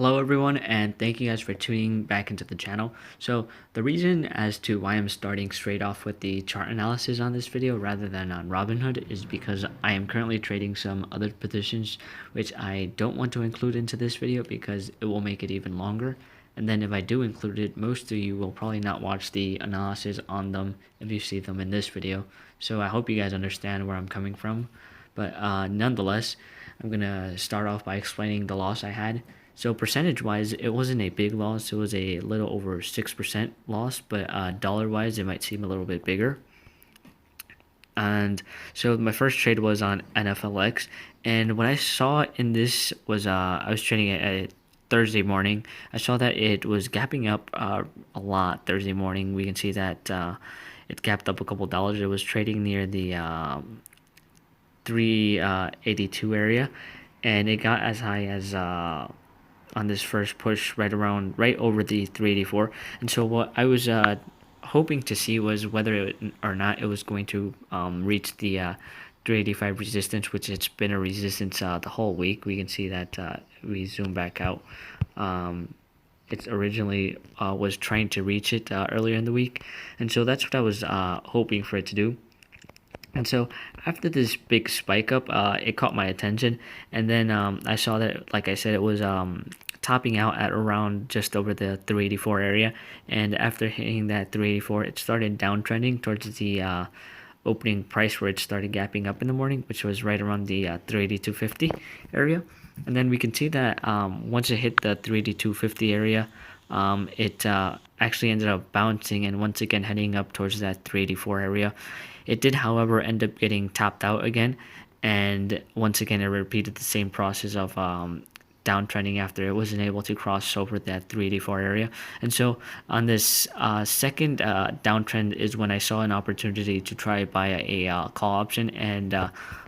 Hello everyone, and thank you guys for tuning back into the channel. So the reason as to why I'm starting straight off with the chart analysis on this video rather than on Robinhood is because I am currently trading some other positions which I don't want to include into this video because it will make it even longer. And then if I do include it, most of you will probably not watch the analysis on them if you see them in this video. So I hope you guys understand where I'm coming from. But nonetheless, I'm going to start off by explaining the loss I had. So percentage-wise, it wasn't a big loss. It was a little over 6% loss, but dollar-wise, it might seem a little bit bigger. And so my first trade was on NFLX, and what I saw in this was I was trading it at Thursday morning. I saw that it was gapping up a lot Thursday morning. We can see that it gapped up a couple dollars. It was trading near the 382 area, and it got as high as on this first push right over the 384. And so what I was hoping to see was whether or not it was going to reach the 385 resistance, which it's been a resistance the whole week. We can see that we zoom back out. It originally was trying to reach it earlier in the week, and so that's what I was hoping for it to do. And so after this big spike up, it caught my attention, and then I saw that, like I said, it was topping out at around just over the 384 area, and after hitting that 384, it started downtrending towards the opening price where it started gapping up in the morning, which was right around the 382.50 area. And then we can see that once it hit the 382.50 area, it actually ended up bouncing and once again heading up towards that 384 area. It did, however, end up getting topped out again, and once again it repeated the same process of downtrending after it wasn't able to cross over that 384 area. And so on this second downtrend is when I saw an opportunity to try buy a call option and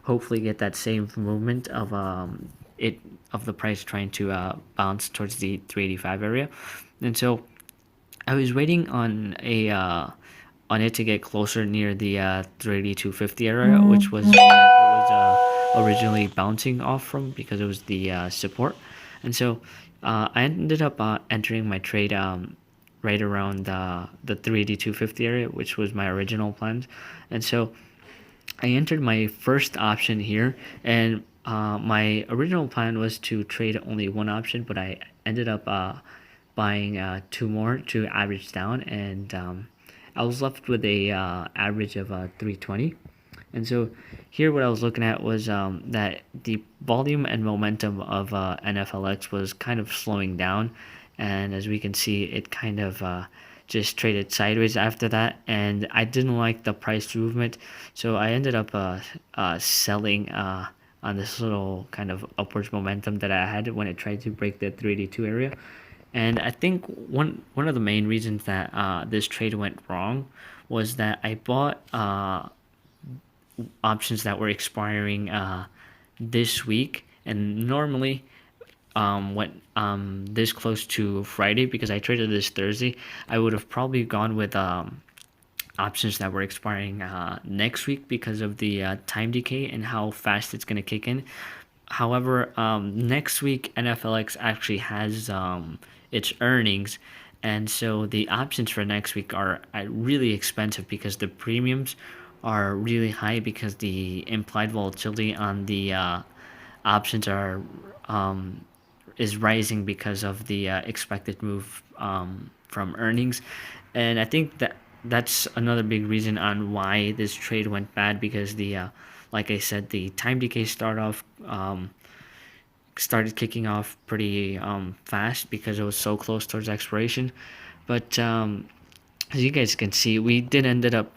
hopefully get that same movement of the price trying to bounce towards the 385 area. And so I was waiting on it to get closer near the 382.50 area, which was where it was originally bouncing off from because it was the support. And so I ended up entering my trade right around the 382.50 area, which was my original plan. And so I entered my first option here, and my original plan was to trade only one option, but I ended up buying two more to average down, and I was left with a average of 320. And so here what I was looking at was that the volume and momentum of NFLX was kind of slowing down, and as we can see, it kind of just traded sideways after that, and I didn't like the price movement, so I ended up selling on this little kind of upwards momentum that I had when it tried to break the 382 area. And I think one of the main reasons that this trade went wrong was that I bought options that were expiring this week, and normally when this close to Friday, because I traded this Thursday, I would have probably gone with options that were expiring next week because of the time decay and how fast it's going to kick in. However, next week NFLX actually has its earnings, and so the options for next week are really expensive because the premiums are really high because the implied volatility on the options are is rising because of the expected move from earnings. And I think that that's another big reason on why this trade went bad, because the like I said, the time decay started kicking off pretty fast because it was so close towards expiration. But as you guys can see, we did ended up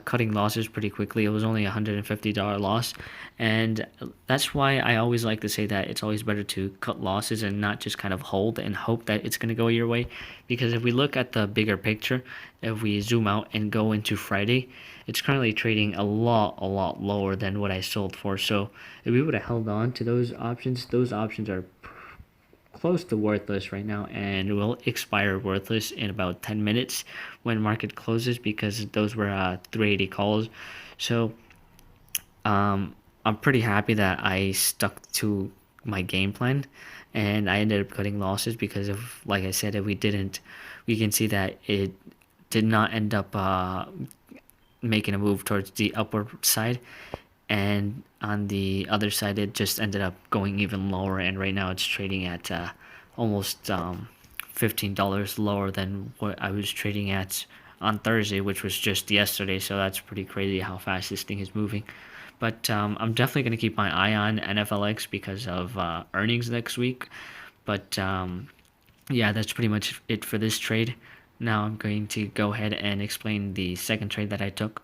cutting losses pretty quickly. It was only a $150 loss, and that's why I always like to say that it's always better to cut losses and not just kind of hold and hope that it's going to go your way. Because if we look at the bigger picture, if we zoom out and go into Friday, it's currently trading a lot lower than what I sold for. So if we would have held on to those options are close to worthless right now and will expire worthless in about 10 minutes when market closes, because those were 380 calls. So I'm pretty happy that I stuck to my game plan, and I ended up cutting losses because of, like I said, if we can see that it did not end up making a move towards the upward side, and on the other side it just ended up going even lower, and right now it's trading at almost $15 lower than what I was trading at on Thursday, which was just yesterday. So that's pretty crazy how fast this thing is moving. But I'm definitely going to keep my eye on NFLX because of earnings next week. But yeah, that's pretty much it for this trade. Now I'm going to go ahead and explain the second trade that I took.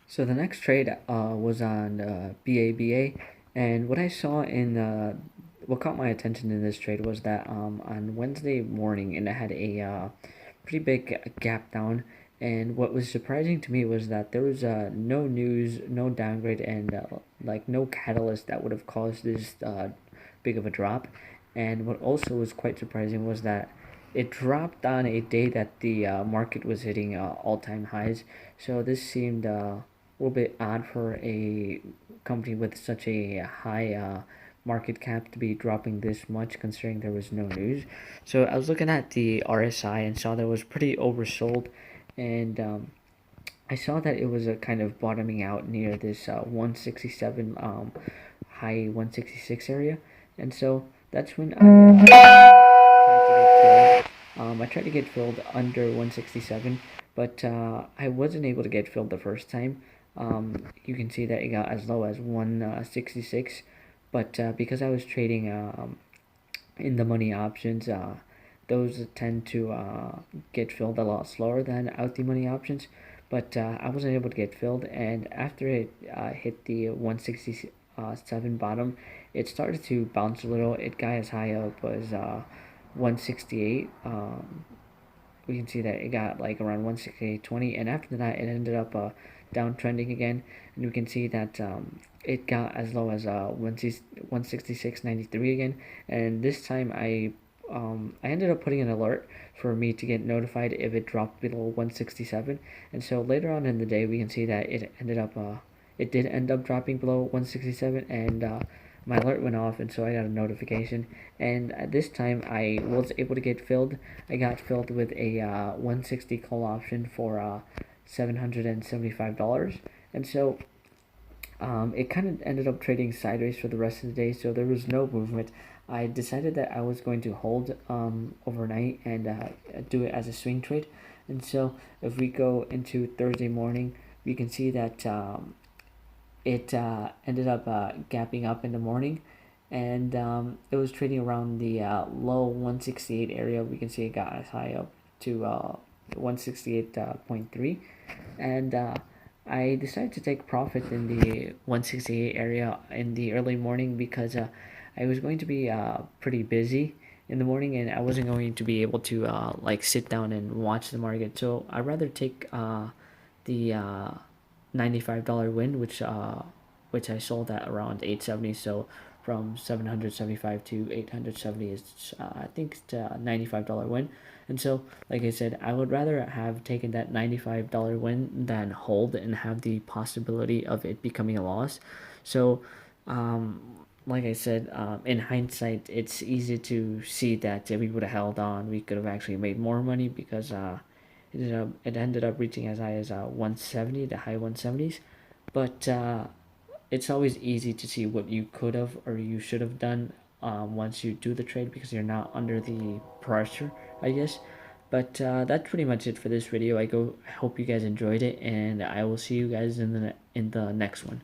So the next trade was on BABA, and what I saw in what caught my attention in this trade was that on Wednesday morning, and it had a pretty big gap down. And what was surprising to me was that there was no news, no downgrade, and like no catalyst that would have caused this big of a drop. And what also was quite surprising was that it dropped on a day that the market was hitting all-time highs. So this seemed a little bit odd for a company with such a high market cap to be dropping this much, considering there was no news. So I was looking at the RSI and saw that it was pretty oversold, and I saw that it was a kind of bottoming out near this 167 high 166 area, and so that's when I tried to get filled under 167, but I wasn't able to get filled the first time. You can see that it got as low as 166, but because I was trading in the money options, those tend to get filled a lot slower than out the money options. But I wasn't able to get filled, and after it hit the 167 bottom, it started to bounce a little. It got as high up as 168. We can see that it got like around 168.20, and after that it ended up downtrending again, and we can see that it got as low as 166.93 again. And this time I ended up putting an alert for me to get notified if it dropped below 167, and so later on in the day we can see that it did end up dropping below 167, and my alert went off, and so I got a notification. And at this time I was able to get filled. I got filled with a 160 call option for $775, and so it kind of ended up trading sideways for the rest of the day, so there was no movement. I decided that I was going to hold overnight and do it as a swing trade. And so if we go into Thursday morning, we can see that it ended up gapping up in the morning, and it was trading around the low 168 area. We can see it got as high up to 168.3, and I decided to take profit in the 168 area in the early morning because I was going to be pretty busy in the morning, and I wasn't going to be able to like sit down and watch the market. So I'd rather take the $95 win, which I sold at around 870. So from 775 to 870 is I think it's a $95 win. And so, like I said, I would rather have taken that $95 win than hold and have the possibility of it becoming a loss. So like I said, in hindsight, it's easy to see that if we would have held on, we could have actually made more money because it ended up reaching as high as 170, the high 170s. But it's always easy to see what you could have or you should have done once you do the trade, because you're not under the pressure, I guess. But that's pretty much it for this video. I hope you guys enjoyed it, and I will see you guys in the next one.